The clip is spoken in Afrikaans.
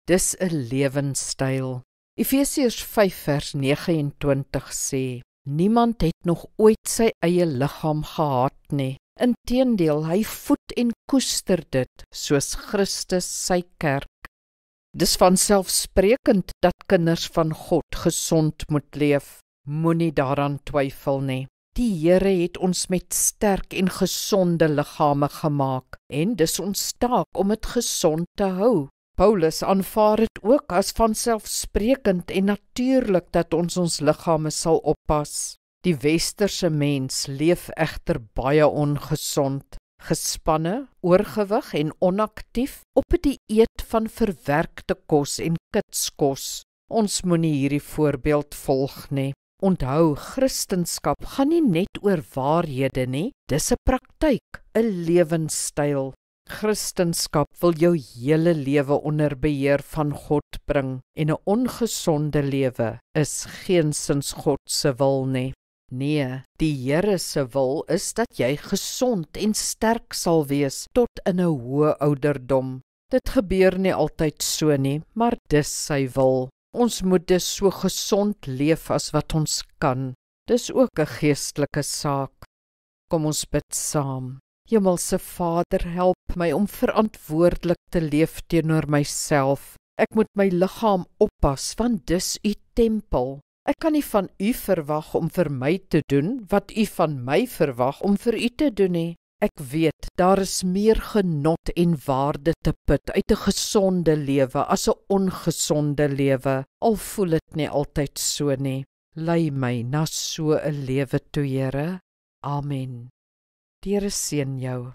dis 'n lewenstyl. Efesiërs 5 vers 29 sê, niemand het nog ooit sy eie liggaam gehaat nie. Inteendeel, hy voed en koester dit, soos Christus sy kerk. Dis vanselfsprekend dat kinders van God gesond moet leef. Moenie daaraan twyfel nie. Die Here het ons met sterk en gesonde liggame gemaak, en dis ons taak om dit gesond te hou. Paulus aanvaar dit ook as vanselfsprekend en natuurlijk dat ons liggame sal oppas. Die westerse mens leef egter baie ongesond, gespanne, oorgewig en onaktief op 'n dieet van verwerkte kos en kitskos. Ons moenie hierdie voorbeeld volg nie. Onthou, Christendom gaan nie net oor waarhede nie, dis 'n praktyk, 'n lewenstyl. Christendom wil jou hele lewe onder beheer van God bring, en 'n ongesonde lewe is geensins God se wil nie. Nee, die Here se wil is dat jy gesond en sterk sal wees tot in 'n hoë ouderdom. Dit gebeur nie altyd so nie, maar dis sy wil. Ons moet dus so gesond leef as wat ons kan. Dis ook 'n geestelike saak. Kom ons bid saam. Hemelse Vader, help my om verantwoordelik te leef teenoor myself. Ek moet my liggaam oppas, want dis u tempel. Ek kan nie van u verwag om vir my te doen wat u van my verwag om vir u te doen nie. Ek weet, daar is meer genot en waarde te put uit 'n gesonde lewe as 'n ongesonde lewe, al voel dit nie altyd so nie. Lei my na so 'n lewe toe, Here. Amen. Die Here seën jou.